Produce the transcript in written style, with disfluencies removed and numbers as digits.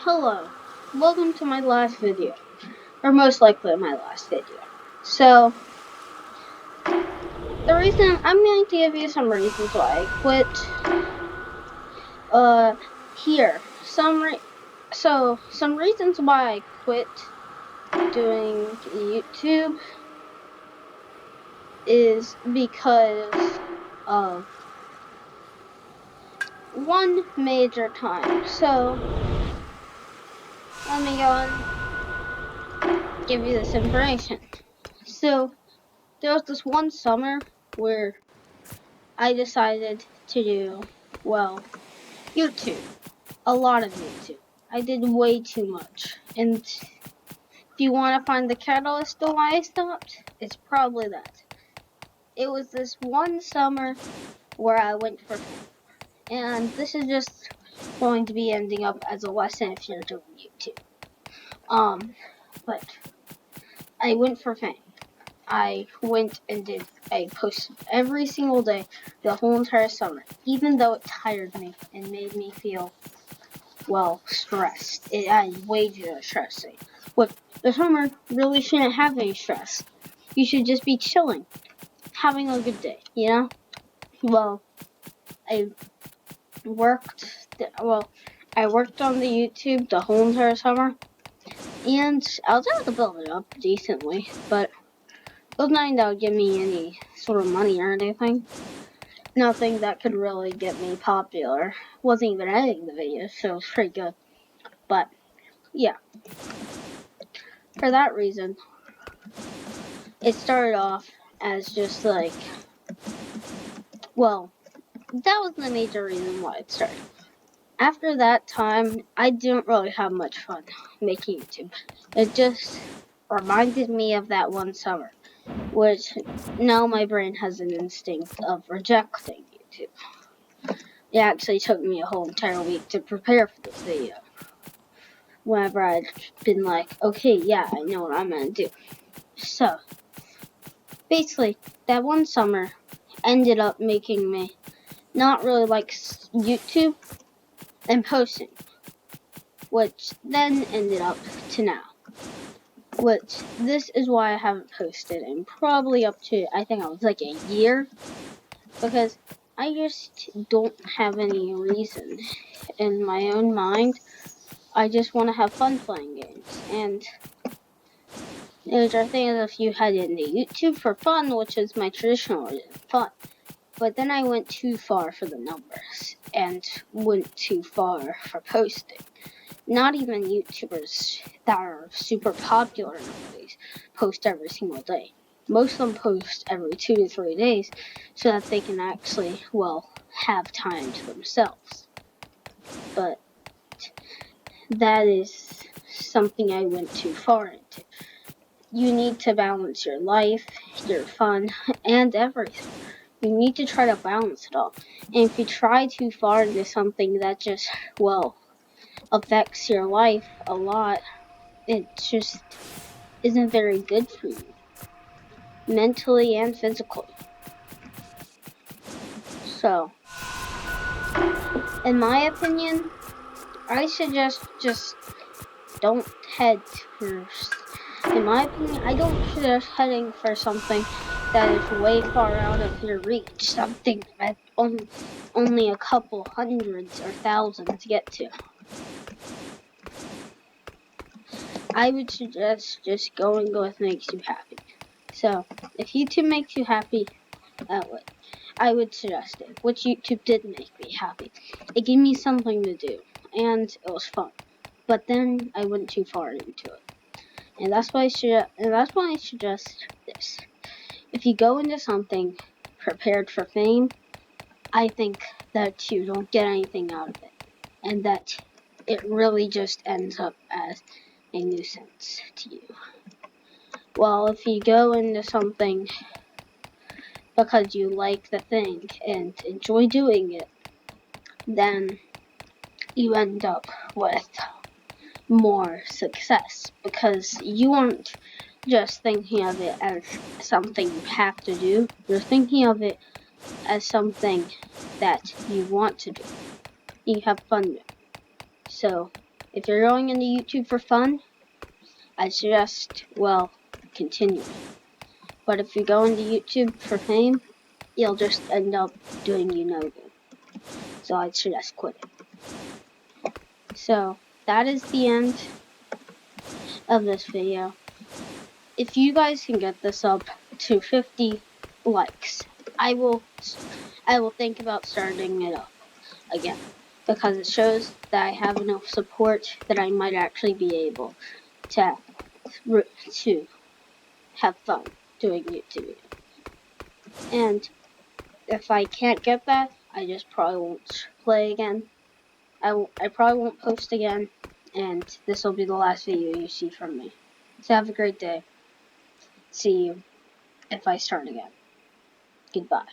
Hello, welcome to my last video, or most likely my last video. So, the reason I'm going to give you some reasons why I quit. Here, some reasons why I quit doing YouTube is because of one major time. So, let me go and give you this information. So, there was this one summer where I decided to do, YouTube. A lot of YouTube. I did way too much. And if you want to find the catalyst to why I stopped, it's probably that. It was this one summer where I went for fame. And this is just going to be ending up as a lesson if you're doing YouTube. But I went for fame. I went and I posted every single day the whole entire summer, even though it tired me and made me feel, stressed. It added way too much stress. But the summer really shouldn't have any stress. You should just be chilling, having a good day, you know? Well, I worked, I worked on the YouTube the whole entire summer, and I was able to build it up decently, but it was nothing that would give me any sort of money or anything. Nothing that could really get me popular. Wasn't even editing the videos, so it was pretty good. But, yeah. For that reason, it started off as just that was the major reason why it started. After that time, I didn't really have much fun making YouTube. It just reminded me of that one summer, which now my brain has an instinct of rejecting YouTube. It actually took me a whole entire week to prepare for this video. Whenever I'd been like, okay, yeah, I know what I'm gonna do. So, basically, that one summer ended up making me not really like YouTube and posting, which then ended up to now. Which, this is why I haven't posted in probably up to, I think I was like a year, because I just don't have any reason in my own mind. I just want to have fun playing games, and the other thing is if you head into YouTube for fun, which is my traditional reason, fun. But then I went too far for the numbers, and went too far for posting. Not even YouTubers that are super popular nowadays post every single day. Most of them post every 2 to 3 days so that they can actually, have time to themselves. But that is something I went too far into. You need to balance your life, your fun, and everything. You need to try to balance it all. And if you try too far into something that just, affects your life a lot, it just isn't very good for you, mentally and physically. So, in my opinion, I suggest just don't head first. In my opinion, I don't suggest heading for something that is way far out of your reach, something that only a couple hundreds or thousands get to. I would suggest just going with what makes you happy. So, if YouTube makes you happy, I would suggest it, which YouTube did make me happy. It gave me something to do, and it was fun. But then I went too far into it. And that's why I suggest this. If you go into something prepared for fame, I think that you don't get anything out of it. And that it really just ends up as a nuisance to you. Well, if you go into something because you like the thing and enjoy doing it, then you end up with more success because you aren't just thinking of it as something you have to do. You're thinking of it as something that you want to do. You have fun with. So, If you're going into YouTube for fun, I suggest, well, continue. But if you go into YouTube for fame, you'll just end up doing you no good. So I'd suggest quitting. So that is the end of this video. If you guys can get this up to 50 likes, I will think about starting it up again, because it shows that I have enough support that I might actually be able to have fun doing YouTube. And if I can't get that, I just probably won't play again. I probably won't post again, and this will be the last video you see from me. So have a great day. See you if I start again. Goodbye.